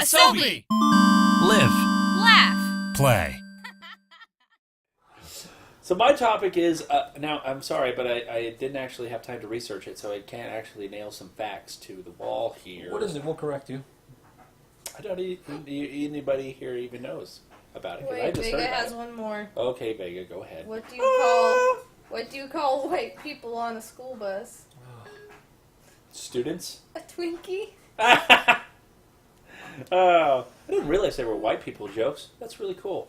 Asobi! Live. Laugh. Play. So my topic is, now I'm sorry, but I didn't actually have time to research it, so I can't actually nail some facts to the wall here. What is it? We'll correct you. I don't anybody here even knows about it. 'Cause I Wait, just Vega heard about has it. one more. Okay, Vega, go ahead. What do you call white people on a school bus? Students? A Twinkie? Oh, I didn't realize they were white people jokes. That's really cool.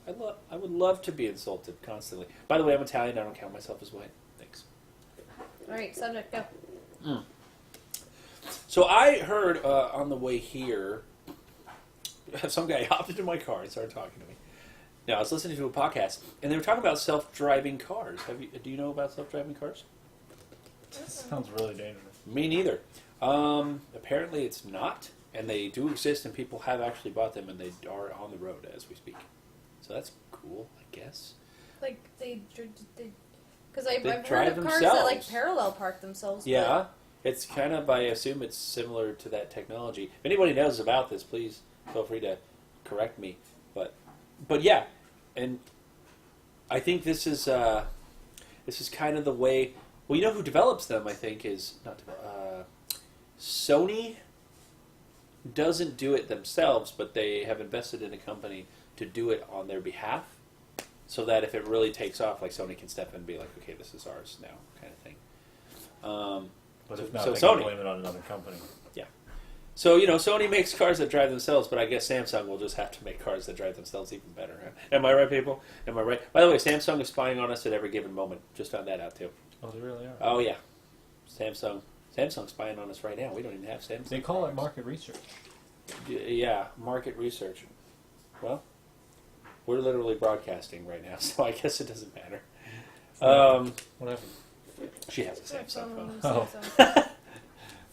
I would love to be insulted constantly. By the way, I'm Italian. I don't count myself as white. Thanks. All right, subject, go. So I heard on the way here, some guy hopped into my car and started talking to me. Now, I was listening to a podcast, and they were talking about self-driving cars. Do you know about self-driving cars? Sounds really dangerous. Me neither. Apparently it's not, and they do exist, and people have actually bought them, and they are on the road as we speak. So that's cool, I guess. Like, because I've They heard drive of cars that, like, themselves. parallel park themselves. Yeah, it's kind of, I assume it's similar to that technology. If anybody knows about this, please feel free to correct me. But yeah, and I think this is kind of the way. Well, you know who develops them? I think is not Sony. Doesn't do it themselves, but they have invested in a company to do it on their behalf, so that if it really takes off, like Sony can step in and be like, okay, this is ours now, kind of thing. But if not, so they Sony. can blame it on another company. Yeah. So, Sony makes cars that drive themselves, but I guess Samsung will just have to make cars that drive themselves even better. Huh? Am I right, people? Am I right? By the way, Samsung is spying on us at every given moment. Just found that out, too. Oh, they really are. Oh, yeah. Samsung's spying on us right now. We don't even have Samsung. They call it market research. Yeah, market research. Well, we're literally broadcasting right now, so I guess it doesn't matter. Whatever. She has a Samsung phone. Oh.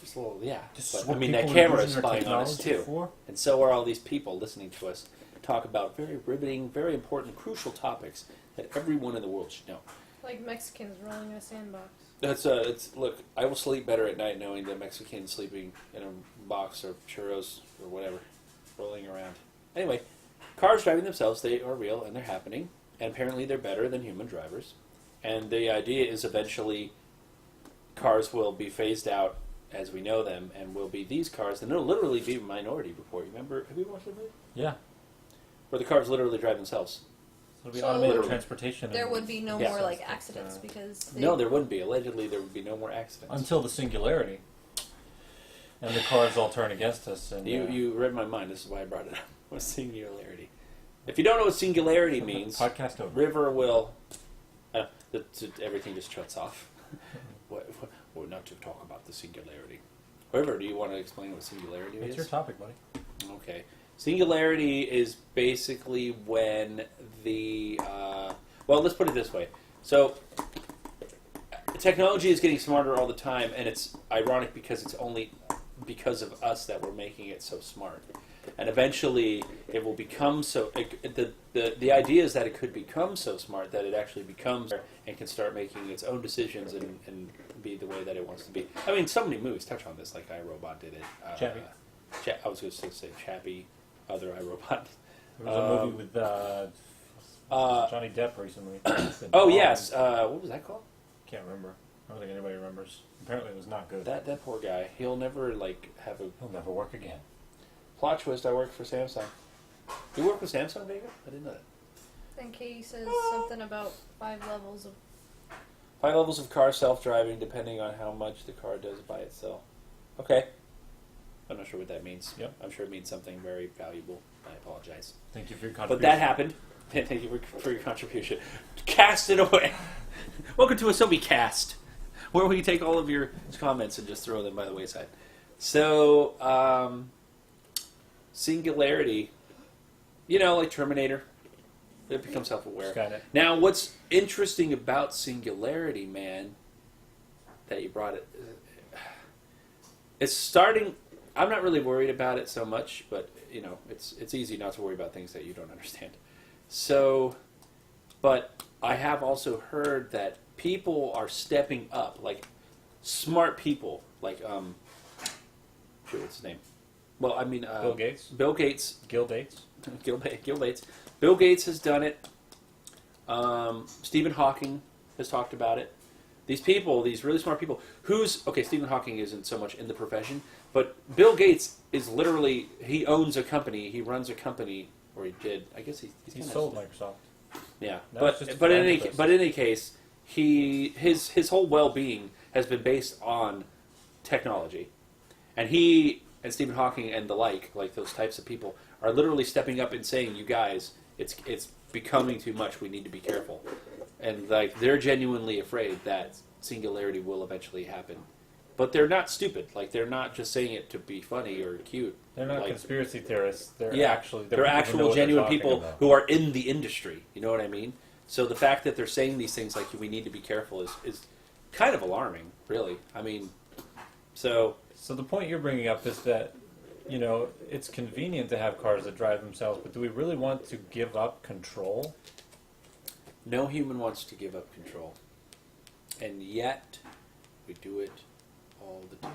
Just a little, yeah. This But, is what I mean, that people are camera is using their spying on us, technology too. for? And so are all these people listening to us talk about very riveting, very important, crucial topics that everyone in the world should know. Like Mexicans rolling in a sandbox. Look, I will sleep better at night knowing that Mexicans sleeping in a box or churros or whatever, rolling around. Anyway, cars driving themselves, they are real and they're happening, and apparently they're better than human drivers. And the idea is eventually cars will be phased out as we know them, and will be these cars, and it'll literally be Minority Report. Remember, have you watched the movie? Yeah. Where the cars literally drive themselves. It'll be So automated transportation. There would be no Yeah. more, like, accidents because... No, there wouldn't be. Allegedly, there would be no more accidents. Until the singularity. And the cars all turn against us. And You read my mind. This is why I brought it up. What's singularity? If you don't know what singularity means, Podcast over. River will... everything just shuts off. We're not to talk about the singularity. River, do you want to explain what singularity is? It's your topic, buddy. Okay. Singularity is basically when the... well, let's put it this way. So, technology is getting smarter all the time, and it's ironic because it's only because of us that we're making it so smart. And eventually, it will become so... The idea is that it could become so smart that it actually becomes and can start making its own decisions and be the way that it wants to be. I mean, so many movies touch on this, like iRobot did it. Chappie. I was going to say Chappie, other iRobot. There was a movie with Johnny Depp recently. Oh, yes. What was that called? Can't remember. I don't think anybody remembers. Apparently it was not good. That poor guy. He'll never, have a... He'll never work again. Plot twist, I worked for Samsung. You work with Samsung, Vega? I didn't know that. And Katie says something about 5 levels of... 5 levels of car self-driving, depending on how much the car does by itself. Okay. I'm not sure what that means. Yep. I'm sure it means something very valuable. I apologize. Thank you for your contribution. But that happened. Thank you for your contribution. Cast it away. Welcome to AsobiCast, where we take all of your comments and just throw them by the wayside. So, singularity, like Terminator, it becomes self-aware. Skynet. Now, what's interesting about singularity, man, that you brought it, it's starting... I'm not really worried about it so much, but, it's easy not to worry about things that you don't understand. So, but I have also heard that people are stepping up, like smart people, like, what's his name? Well, I mean, Bill Gates? Bill Gates. Gil Bates? Gil Bates. Bill Gates has done it. Stephen Hawking has talked about it. These people, these really smart people, Stephen Hawking isn't so much in the profession, but Bill Gates is literally, he owns a company, he runs a company, or he did, I guess he's He sold Microsoft. Yeah, No, it's just but in philanthropist. any case, his whole well-being has been based on technology, and he and Stephen Hawking and the like those types of people are literally stepping up and saying, "You guys, it's becoming too much. We need to be careful," and like they're genuinely afraid that singularity will eventually happen. But they're not stupid. Like they're not just saying it to be funny or cute. They're not Like, conspiracy theorists. They're yeah, actually they're people who know actual what they're genuine talking people about. who are in the industry. You know what I mean? So the fact that they're saying these things like we need to be careful is kind of alarming, really. I mean, so So the point you're bringing up is that, it's convenient to have cars that drive themselves, but do we really want to give up control? no human wants to give up control, and yet we do it all the time.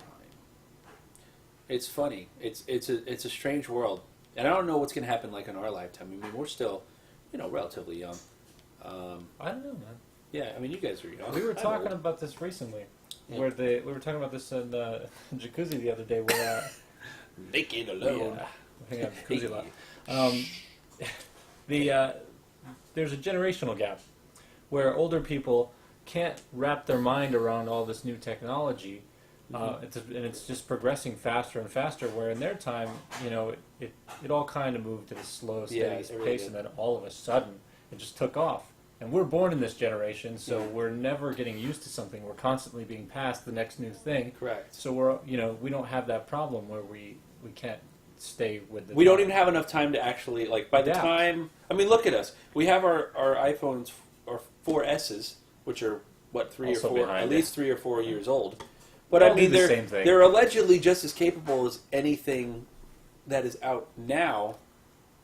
It's funny. It's a strange world, and I don't know what's going to happen like in our lifetime. I mean, we're still, relatively young. I don't know, man. Yeah, I mean, you guys are young. We were I'm talking old. about this recently, Yeah. where we were talking about this in jacuzzi the other day. Where naked alone. we hang out in jacuzzi a lot. There's a generational gap where older people can't wrap their mind around all this new technology. And it's just progressing faster and faster. Where in their time, it all kind of moved at a slow, steady Yeah, it really pace, did. and then all of a sudden, it just took off. And we're born in this generation, so Yeah. we're never getting used to something. We're constantly being passed the next new thing. Correct. So we don't have that problem where we can't stay with the. We don't even have enough time to actually, by the Adapt. time... I mean, look at us. We have our iPhones, our 4Ss, which are, Also behind at it. least 3 or 4 years old. But They I all mean, do the same thing. they're allegedly just as capable as anything that is out now,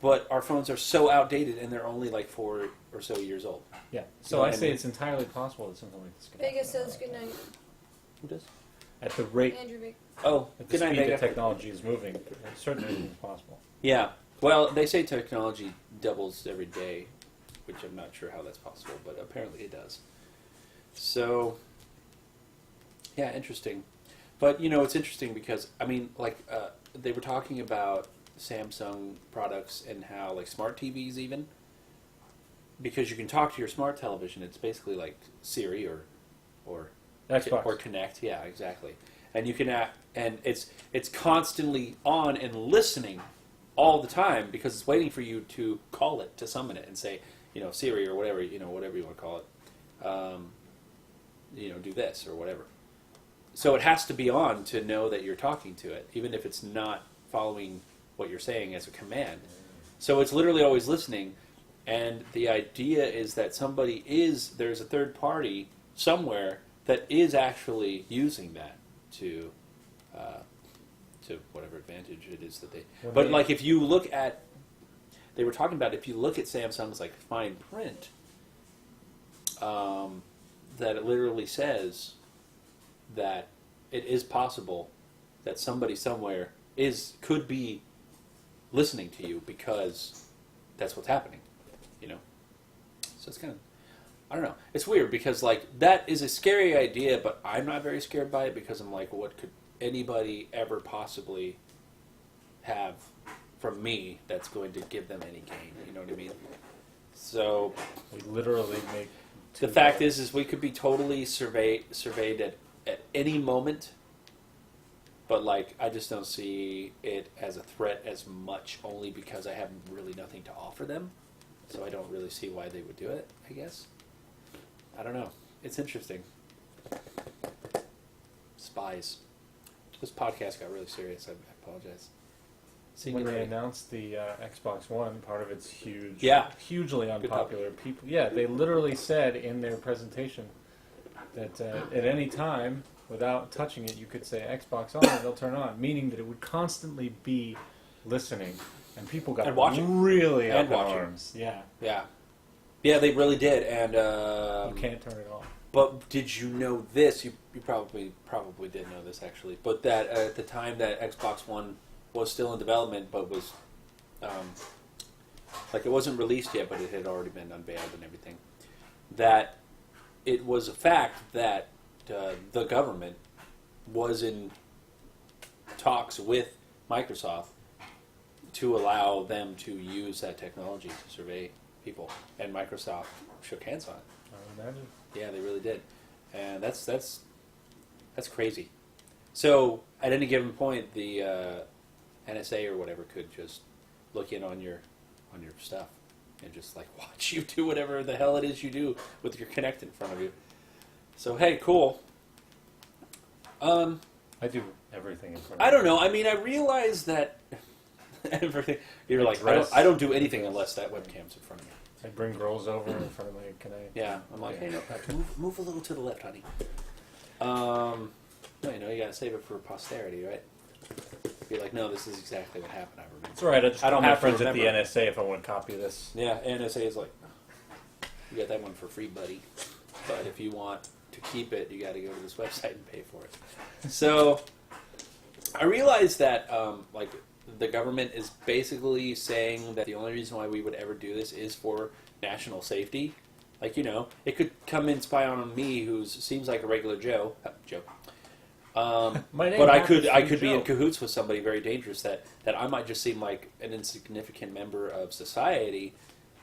but our phones are so outdated, and they're only 4 or so years old. Yeah. You So know I what I say mean? it's entirely possible that something like this could Vegas happen. says goodnight. Who does? At the rate, Andrew Vic. Oh, at the good night, speed Vega. that technology is moving, it certainly is possible. Yeah. Well, they say technology doubles every day, which I'm not sure how that's possible, but apparently it does. So, yeah, interesting. But, it's interesting because, I mean, they were talking about Samsung products and how, smart TVs even, because you can talk to your smart television. It's basically like Siri or Xbox. or Connect. Yeah, exactly. And you can and it's constantly on and listening all the time because it's waiting for you to call it, to summon it, and say, Siri or whatever, whatever you want to call it, do this or whatever. So it has to be on to know that you're talking to it, even if it's not following what you're saying as a command. So it's literally always listening, and the idea is that there's a third party somewhere that is actually using that to whatever advantage it is that they... When But if you look at... They were talking about if you look at Samsung's fine print, that it literally says that it is possible that somebody somewhere could be listening to you because that's what's happening, So it's kind of, I don't know. It's weird because that is a scary idea, but I'm not very scared by it because I'm what could anybody ever possibly have from me that's going to give them any gain? You know what I mean? So We literally make. the fact is we could be totally surveyed at any moment, but I just don't see it as a threat as much, only because I have really nothing to offer them, so I don't really see why they would do it, I guess. I don't know. It's interesting. Spies. This podcast got really serious. I apologize. When they announced the Xbox One, part of it's huge. Yeah. Hugely unpopular. People. Yeah, they literally said in their presentation that at any time, without touching it, you could say Xbox on and they'll turn on, meaning that it would constantly be listening. And people got And watching. really And up in watching. arms. Yeah. Yeah, they really did, and You can't turn it off. But did you know this? You probably did know this actually. But that at the time that Xbox One was still in development, but was like it wasn't released yet, but it had already been unveiled and everything. That it was a fact that the government was in talks with Microsoft to allow them to use that technology to survey people, and Microsoft shook hands on it. I imagine. Yeah, they really did, and that's crazy. So at any given point, the NSA or whatever could just look in on your stuff and just like watch you do whatever the hell it is you do with your Kinect in front of you. So hey, cool. I do everything in front of I don't know. I mean, I realize that everything. You're like, I don't do anything unless that webcam's in front of me. I bring girls over in front of my Yeah, I'm like, hey, no, move a little to the left, honey. No, you gotta save it for posterity, right? Be like, no, this is exactly what happened. I remember. It's all right. I don't have have to friends at the remember. NSA if I want to copy this. Yeah, NSA is like, you got that one for free, buddy. But if you want to keep it, you got to go to this website and pay for it. So I realize that like the government is basically saying that the only reason why we would ever do this is for national safety. Like, it could come and spy on me, who seems like a regular Joe. But I could be in cahoots with somebody very dangerous that I might just seem like an insignificant member of society,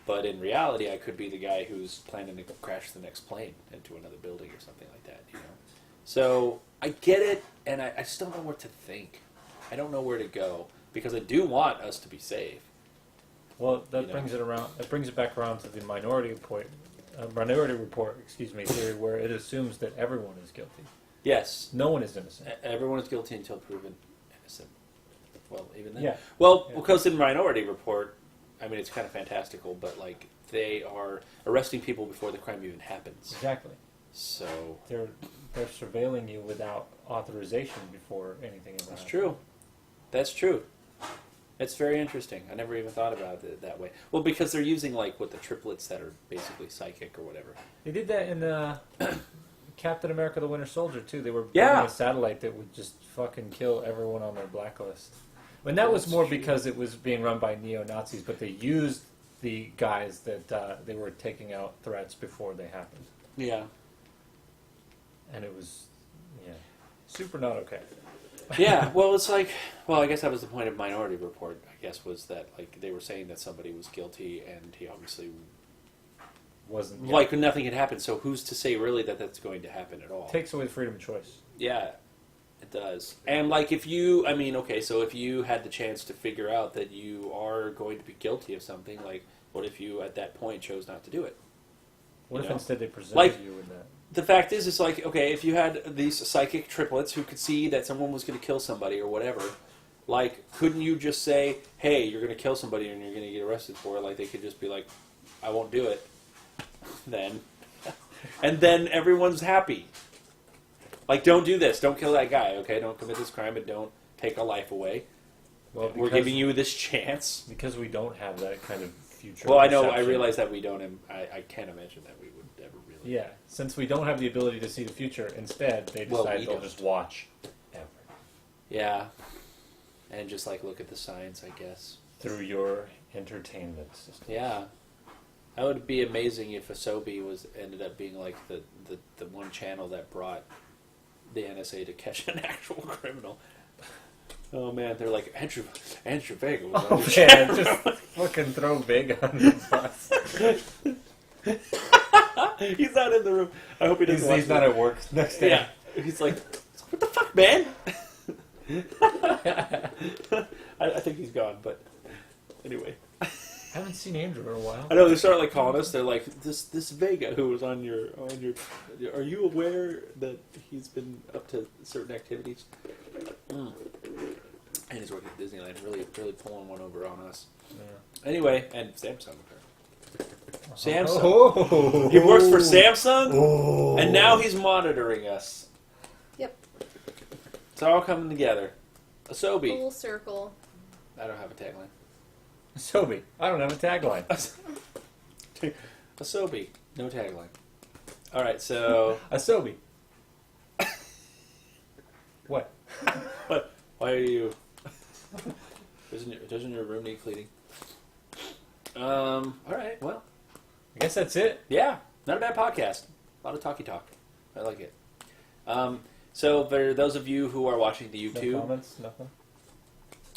but in reality I could be the guy who's planning to crash the next plane into another building or something like that. So I get it, and I just don't know what to think. I don't know where to go because I do want us to be safe. Well, that brings it around. That brings it back around to the Minority Report, theory, where it assumes that everyone is guilty. Yes. No one is innocent. Everyone is guilty until proven innocent. Well, even then. Yeah. Well, Yeah. because in Minority Report, I mean, it's kind of fantastical, but like they are arresting people before the crime even happens. Exactly. So They're surveilling you without authorization before anything ever that's happens. true. That's true. It's very interesting. I never even thought about it that way. Well, because they're using like the triplets that are basically psychic or whatever. They did that in Captain America: The Winter Soldier too. They were Yeah. building a satellite that would just fucking kill everyone on their blacklist. And that was That's more true. because it was being run by neo-Nazis, but they used the guys that they were taking out threats before they happened. Yeah. And it was, super not okay. Yeah. Well, it's like, I guess that was the point of Minority Report. I guess was that like they were saying that somebody was guilty, and he obviously Wasn't like nothing had happened. So who's to say really that that's going to happen at all? takes away freedom of choice. Yeah, it does. And like if you, so if you had the chance to figure out that you are going to be guilty of something, like what if you at that point chose not to do it? What if instead they presented Like- you with that? The fact is, it's like, okay, if you had these psychic triplets who could see that someone was going to kill somebody or whatever, like, couldn't you just say, hey, you're going to kill somebody and you're going to get arrested for it? Like, they could just be like, I won't do it. Then. And then everyone's happy. Like, don't do this. Don't kill that guy, okay? Don't commit this crime and don't take a life away. Well, We're giving you this chance. because we don't have that kind of future. Well, I know, I perception. realize that we don't, and I can't imagine that we would ever really. Yeah, since we don't have the ability to see the future, instead they Well, decide we they'll don't. just watch ever Yeah. And just, like, look at the signs, I guess. through your entertainment system. Yeah. That would be amazing if Asobi ended up being like the one channel that brought the NSA to catch an actual criminal. Oh man, they're like Andrew Vega was on Oh your man, channel. just fucking throw Big on the bus. He's not in the room. I hope he doesn't. watch He's not this. at work next day. Yeah, he's like, what the fuck, man? I think he's gone, but anyway. I haven't seen Andrew in a while. I know they start like calling us. They're like, this Vega who was on your. Are you aware that he's been up to certain activities? And he's working at Disneyland, really pulling one over on us. Yeah. Anyway, and Samsung. Samsung. Oh. He works for Samsung, Oh. and now he's monitoring us. Yep. It's all coming together. Asobi. Full circle. I don't have a tagline. Asobi. I don't have a tagline. Asobi. No tagline. All right, so Asobi. What? what? Why are you? Doesn't your room need cleaning? All right. Well, I guess that's it. yeah. Not a bad podcast. A lot of talky talk. I like it. So for those of you who are watching the YouTube, No comments, nothing.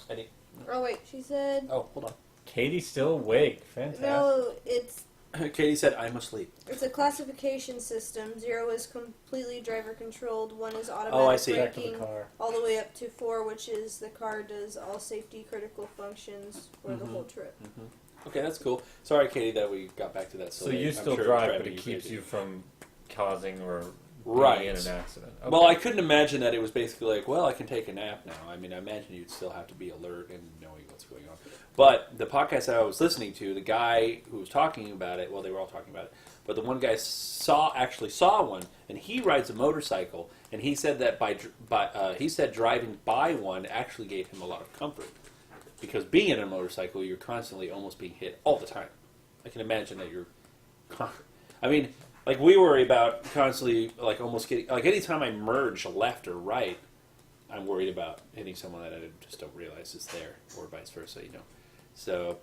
any? Oh wait, she said. Oh, hold on. Katie's still awake. Fantastic. No, it's Katie said, "I'm asleep." a classification system. 0 is completely driver controlled. 1 is automatic Oh, I see. Back to the braking. car. All the way up to 4, which is the car does all safety critical functions for the Mhm. whole trip. Okay, that's cool. Sorry, Katie, that we got back to that. So you I'm still sure drive, driving but it you keeps crazy. you from causing or Right. being in an accident. Okay. Well, I couldn't imagine that it was basically like, well, I can take a nap now. I mean, I imagine you'd still have to be alert and knowing what's going on. But the podcast that I was listening to, the guy who was talking about it, well, they were all talking about it, but the one guy actually saw one, and he rides a motorcycle, and he said that he said driving by one actually gave him a lot of comfort, because being in a motorcycle, you're constantly almost being hit all the time. I can imagine that you're. I mean, like we worry about constantly, like almost getting, like anytime I merge left or right, I'm worried about hitting someone that I just don't realize is there, or vice versa, you know. So,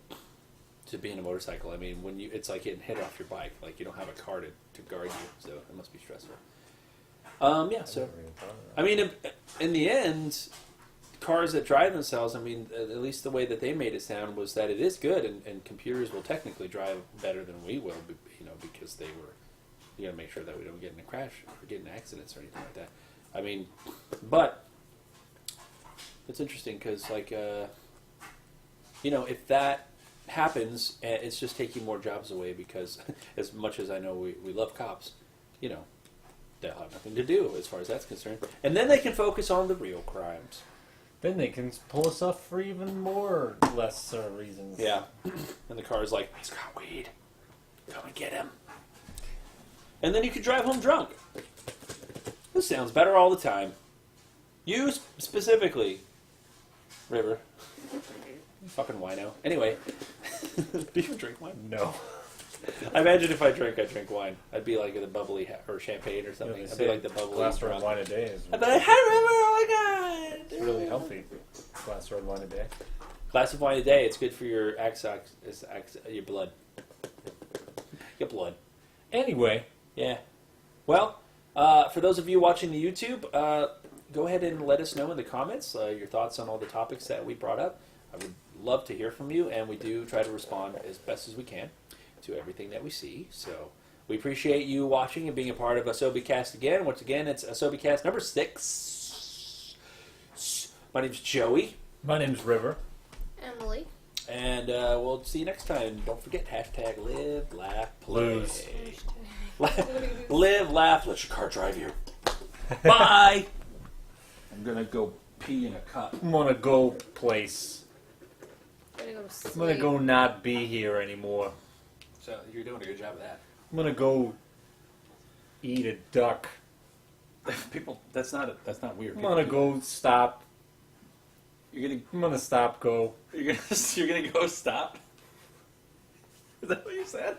to be in a motorcycle, I mean, when it's like getting hit off your bike, like you don't have a car to guard you, so it must be stressful. Yeah. So, I mean, in the end, cars that drive themselves, I mean, at least the way that they made it sound was that it is good, and computers will technically drive better than we will, you know, because they were. You got to make sure that we don't get in a crash or get in accidents or anything like that. I mean, but it's interesting because, like, you know, if that happens, it's just taking more jobs away because, as much as I know we love cops, you know, they'll have nothing to do as far as that's concerned. And then they can focus on the real crimes. Then they can pull us off for even more lesser reasons. Yeah. And the car's like, he's got weed. Come and get him. And then you could drive home drunk. This sounds better all the time. You specifically, River. You fucking wino. Anyway, do you drink wine? No. I imagine if I drink wine. I'd be like the bubbly or champagne or something. I'd be like the bubbly glass of drunk. wine a day is I'd be like, hi River, oh my god! it's really healthy. Glass of red wine a day. Glass of wine a day. It's good for your your blood. Your blood. Anyway, Yeah. Well, for those of you watching the YouTube, go ahead and let us know in the comments your thoughts on all the topics that we brought up. I would love to hear from you, and we do try to respond as best as we can to everything that we see. So we appreciate you watching and being a part of AsobiCast again. Once again, it's AsobiCast number 6. My name's Joey. my name's River. Emily. And we'll see you next time. Don't forget, hashtag live, laugh, play. Lose. Live, laugh, let your car drive you. Bye! I'm gonna go pee in a cup. I'm gonna go place. Gonna go to sleep. I'm gonna go not be here anymore. So you're doing a good job of that. I'm gonna go eat a duck. People, that's not weird. I'm gonna go stop. You're I'm gonna stop go. gonna go stop. Is that what you said?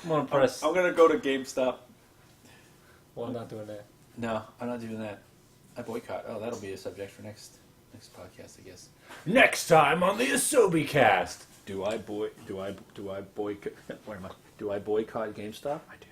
I'm gonna press. I'm gonna go to GameStop. Well, I'm not doing that. No, I'm not doing that. I boycott. Oh, that'll be a subject for next podcast, I guess. Next time on the AsobiCast. Do I boycott? Where am I? Do I boycott GameStop? I do.